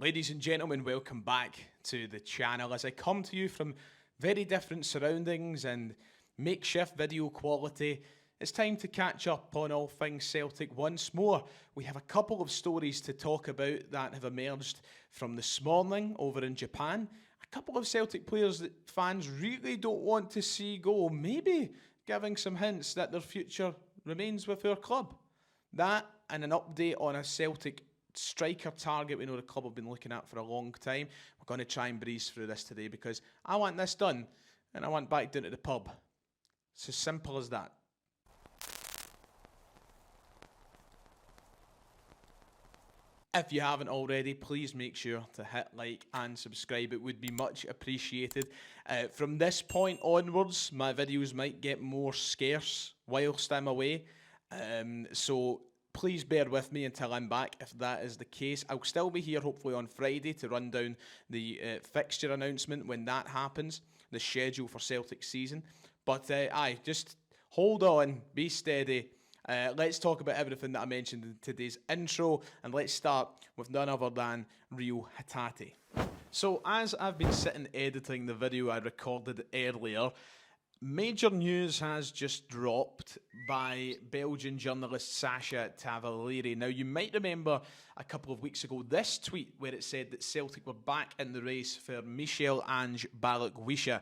Ladies and gentlemen, welcome back to the channel as I come to you from very different surroundings and makeshift video quality. It's time to catch up on all things Celtic once more. We have a couple of stories to talk about that have emerged from this morning over in Japan. A couple of Celtic players that fans really don't want to see go, maybe giving some hints that their future remains with our club. That and an update on a Celtic striker target we know the club have been looking at for a long time. We're going to try and breeze through this today because I want this done and I want back down to the pub. It's as simple as that. If you haven't already, please make sure to hit like and subscribe. It would be much appreciated. From this point onwards, my videos might get more scarce whilst I'm away. So please bear with me until I'm back if that is the case. I'll still be here hopefully on Friday to run down the fixture announcement when that happens, the schedule for Celtic season. But just hold on, be steady. Let's talk about everything that I mentioned in today's intro, and let's start with none other than Rio Hitati. So as I've been sitting editing the video I recorded earlier, major news has just dropped by Belgian journalist Sacha Tavolieri. Now, you might remember a couple of weeks ago this tweet where it said that Celtic were back in the race for Ismael Balakisha.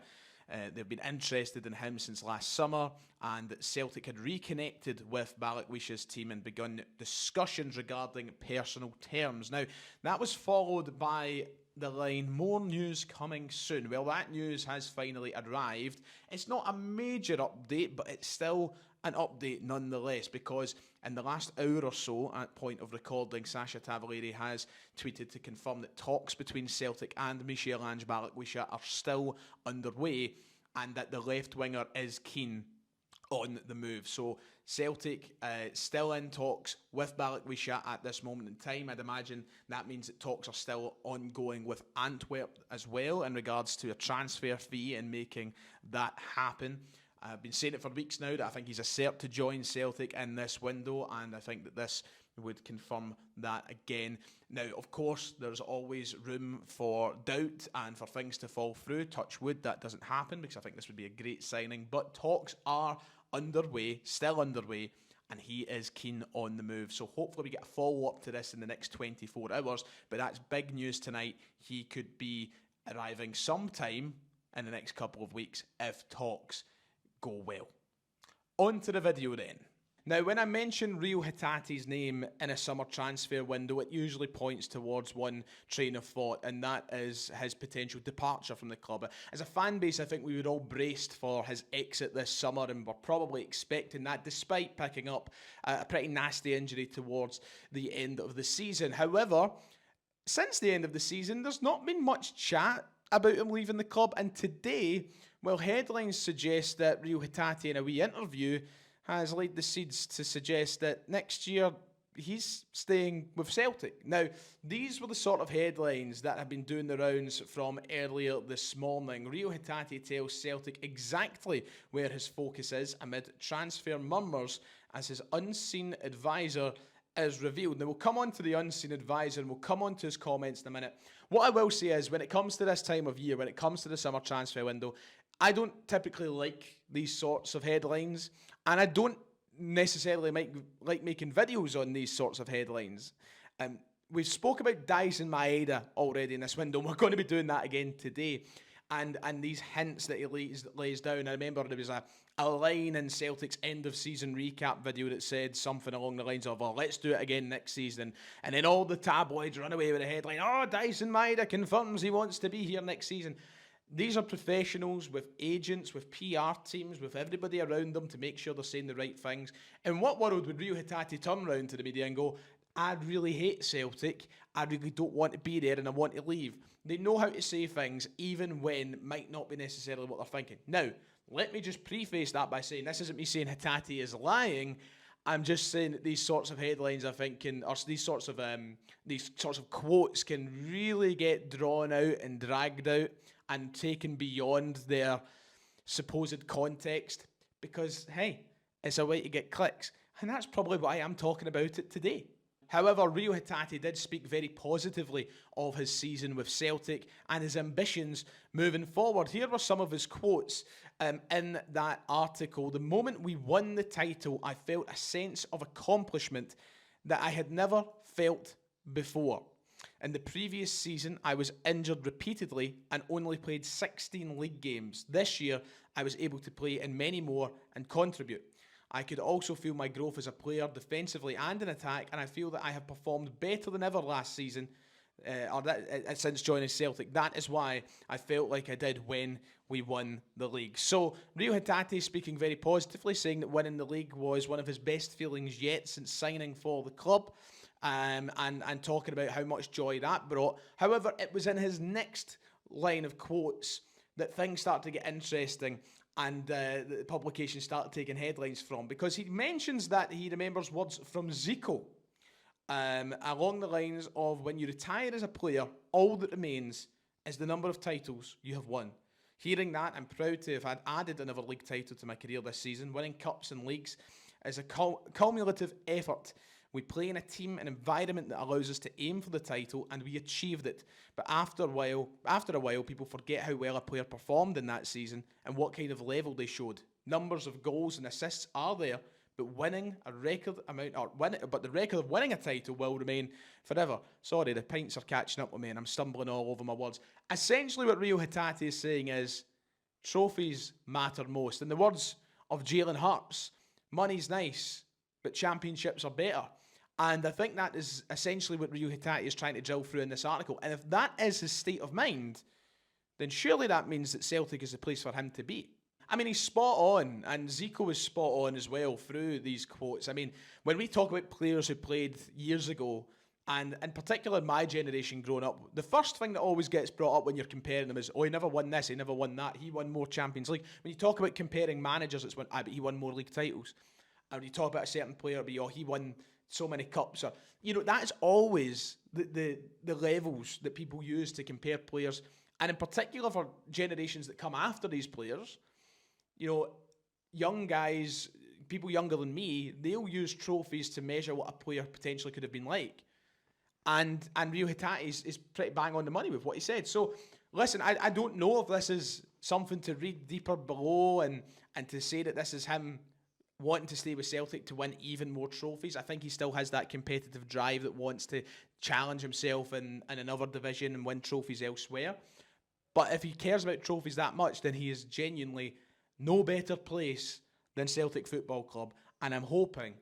They've been interested in him since last summer, and Celtic had reconnected with Balikwisha's team and begun discussions regarding personal terms. Now, that was followed by the line, more news coming soon. Well, that news has finally arrived. It's not a major update, but it's still an update nonetheless, because in the last hour or so, at point of recording, Sacha Tavolieri has tweeted to confirm that talks between Celtic and Ismael Balakisha are still underway, and that the left winger is keen on the move. So Celtic still in talks with Balakwisha at this moment in time. I'd imagine that means that talks are still ongoing with Antwerp as well in regards to a transfer fee and making that happen. I've been saying it for weeks now that I think he's a cert to join Celtic in this window, and I think that this would confirm that again. Now, of course, there's always room for doubt and for things to fall through. Touch wood, that doesn't happen, because I think this would be a great signing. But talks are underway, still underway, and he is keen on the move. So hopefully we get a follow-up to this in the next 24 hours. But that's big news tonight. He could be arriving sometime in the next couple of weeks if talks go well. On to the video then. Now, when I mention Rio Hitati's name in a summer transfer window, it usually points towards one train of thought, and that is his potential departure from the club. As a fan base, I think we were all braced for his exit this summer, and we're probably expecting that, despite picking up a pretty nasty injury towards the end of the season. However, since the end of the season, there's not been much chat about him leaving the club, and today, well, headlines suggest that Rio Hitati, in a wee interview, has laid the seeds to suggest that next year he's staying with Celtic. Now, these were the sort of headlines that have been doing the rounds from earlier this morning. Rio Hitati tells Celtic exactly where his focus is amid transfer murmurs as his unseen advisor is revealed. Now, we'll come on to the unseen advisor and we'll come on to his comments in a minute. What I will say is, when it comes to this time of year, when it comes to the summer transfer window, I don't typically like these sorts of headlines, and I don't necessarily like making videos on these sorts of headlines. We've spoke about Dyson Maida already in this window, and we're going to be doing that again today. And these hints that he lays down. I remember there was a line in Celtic's end-of-season recap video that said something along the lines of, oh, let's do it again next season. And then all the tabloids run away with a headline, oh, Dyson Maida confirms he wants to be here next season. These are professionals with agents, with PR teams, with everybody around them to make sure they're saying the right things. In what world would Rio Hitati turn around to the media and go, I really hate Celtic, I really don't want to be there and I want to leave? They know how to say things even when might not be necessarily what they're thinking. Now, let me just preface that by saying this isn't me saying Hatate is lying. I'm just saying that these sorts of headlines, I think, or these sorts of quotes can really get drawn out and dragged out and taken beyond their supposed context, because, hey, it's a way to get clicks. And that's probably why I'm talking about it today. However, Rio Hitati did speak very positively of his season with Celtic and his ambitions moving forward. Here were some of his quotes in that article. The moment we won the title, I felt a sense of accomplishment that I had never felt before. In the previous season, I was injured repeatedly and only played 16 league games. This year, I was able to play in many more and contribute. I could also feel my growth as a player, defensively and in attack, and I feel that I have performed better than ever last season, since joining Celtic. That is why I felt like I did when we won the league. So, Rio Hitati speaking very positively, saying that winning the league was one of his best feelings yet since signing for the club. And talking about how much joy that brought. However, it was in his next line of quotes that things started to get interesting and the publication started taking headlines from, because he mentions that he remembers words from Zico along the lines of, when you retire as a player, all that remains is the number of titles you have won. Hearing that, I'm proud to have had added another league title to my career this season. Winning cups and leagues is a cumulative effort. We play in a team, an environment that allows us to aim for the title, and we achieved it. But after a while, people forget how well a player performed in that season and what kind of level they showed. Numbers of goals and assists are there, but the record of winning a title will remain forever. Sorry, the pints are catching up with me and I'm stumbling all over my words. Essentially, what Rio Hitati is saying is, trophies matter most. In the words of Jalen Hurts, money's nice, but championships are better. And I think that is essentially what Rio Hitati is trying to drill through in this article. And if that is his state of mind, then surely that means that Celtic is the place for him to be. I mean, he's spot on, and Zico was spot on as well through these quotes. I mean, when we talk about players who played years ago, and in particular my generation growing up, the first thing that always gets brought up when you're comparing them is, oh, he never won this, he never won that, he won more Champions League. When you talk about comparing managers, it's when, but he won more league titles. And when you talk about a certain player, but oh, he won so many cups, or that's always the levels that people use to compare players, and in particular for generations that come after these players. Young guys, people younger than me, they'll use trophies to measure what a player potentially could have been like, and Rio Hitati is pretty bang on the money with what he said. So listen, I don't know if this is something to read deeper below and to say that this is him wanting to stay with Celtic to win even more trophies. I think he still has that competitive drive that wants to challenge himself in another division and win trophies elsewhere. But if he cares about trophies that much, then he is genuinely no better place than Celtic Football Club. And I'm hoping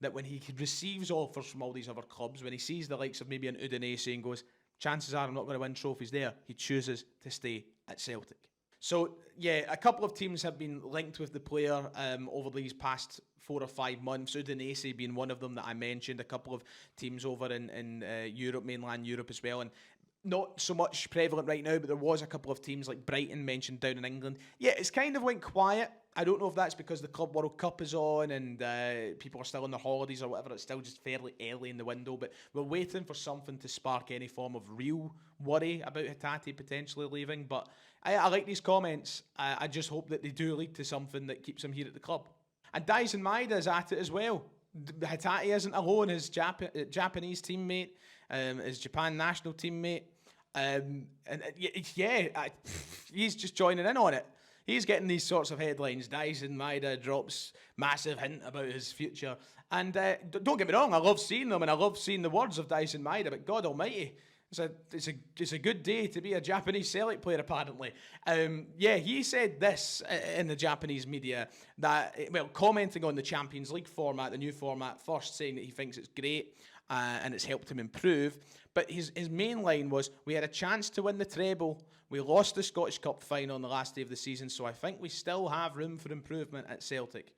that when he receives offers from all these other clubs, when he sees the likes of maybe an Udinese and goes, chances are I'm not going to win trophies there, he chooses to stay at Celtic. So, yeah, a couple of teams have been linked with the player over these past 4 or 5 months. Udinese being one of them that I mentioned. A couple of teams over in Europe, mainland Europe as well. And not so much prevalent right now, but there was a couple of teams like Brighton mentioned down in England. Yeah, it's kind of went quiet. I don't know if that's because the Club World Cup is on and people are still on their holidays or whatever. It's still just fairly early in the window, but we're waiting for something to spark any form of real worry about Hatate potentially leaving. But I like these comments. I just hope that they do lead to something that keeps him here at the club. And Dyson Maida is at it as well. Hatate isn't alone. His Japanese teammate, his Japan national teammate, he's just joining in on it. He's getting these sorts of headlines. Dyson Maida drops massive hint about his future. And don't get me wrong, I love seeing them and I love seeing the words of Dyson Maida, but God almighty, it's a good day to be a Japanese Celtic player, apparently. He said this in the Japanese media, that, commenting on the Champions League format, the new format first, saying that he thinks it's great and it's helped him improve. But his main line was, we had a chance to win the treble. We lost the Scottish Cup final on the last day of the season, so I think we still have room for improvement at Celtic.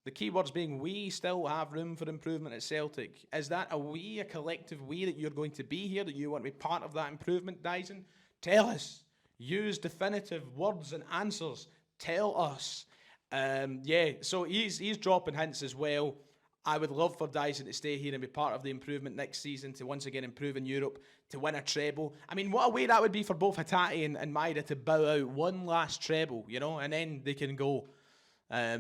The key words being, we still have room for improvement at Celtic. Is that a collective we that you're going to be here, that you want to be part of that improvement, Dyson? Tell us. Use definitive words and answers. Tell us. So he's dropping hints as well. I would love for Dyson to stay here and be part of the improvement next season, to once again improve in Europe, to win a treble. I mean, what a way that would be for both Hatate and Maida to bow out one last treble, and then they can go. I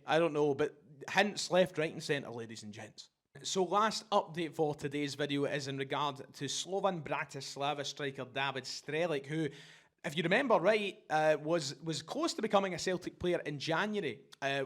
don't know, but hints left, right and centre, ladies and gents. So last update for today's video is in regard to Slovan Bratislava striker David Streik, who, if you remember right, was close to becoming a Celtic player in January.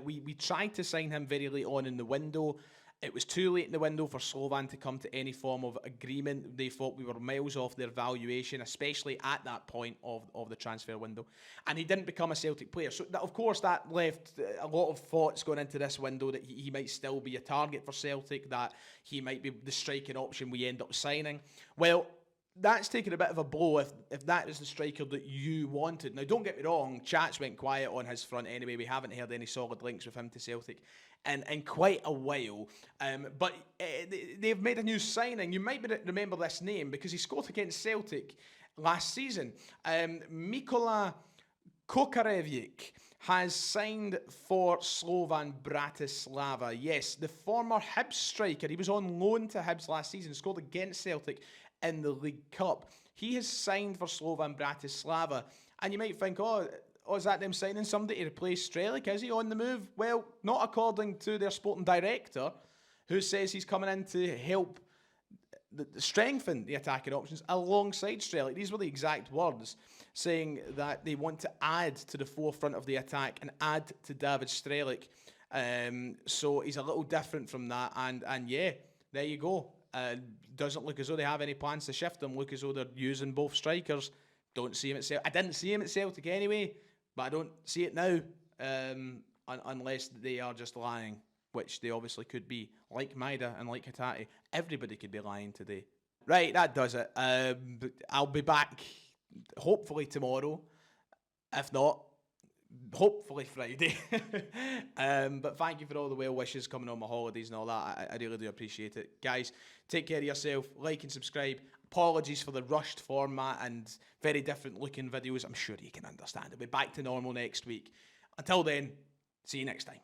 We tried to sign him very late on in the window. It was too late in the window for Slovan to come to any form of agreement. They thought we were miles off their valuation, especially at that point of the transfer window. And he didn't become a Celtic player. So, of course, that left a lot of thoughts going into this window that he might still be a target for Celtic, that he might be the striking option we end up signing. Well, that's taken a bit of a blow if that is the striker that you wanted. Now, don't get me wrong, chats went quiet on his front anyway. We haven't heard any solid links with him to Celtic in quite a while. But they've made a new signing. You might remember this name because he scored against Celtic last season. Mikola Kokarevic has signed for Slovan Bratislava. Yes, the former Hibs striker. He was on loan to Hibs last season, scored against Celtic in the League Cup. He has signed for Slovan Bratislava. And you might think, oh, is that them signing somebody to replace Streik? Is he on the move? Well, not according to their sporting director, who says he's coming in to help strengthen the attacking options alongside Streik. These were the exact words, saying that they want to add to the forefront of the attack and add to David Streik. So he's a little different from that. And yeah, there you go. Doesn't look as though they have any plans to shift them. Look as though they're using both strikers. Don't see him at Celtic. I didn't see him at Celtic anyway, but I don't see it now, unless they are just lying, which they obviously could be. Like Maida and like Hatate, everybody could be lying today. Right, that does it. I'll be back hopefully tomorrow. If not, hopefully Friday. But thank you for all the well wishes coming on my holidays and all that. I really do appreciate it. Guys, take care of yourself. Like and subscribe. Apologies for the rushed format and very different looking videos. I'm sure you can understand. I'll be back to normal next week. Until then, see you next time.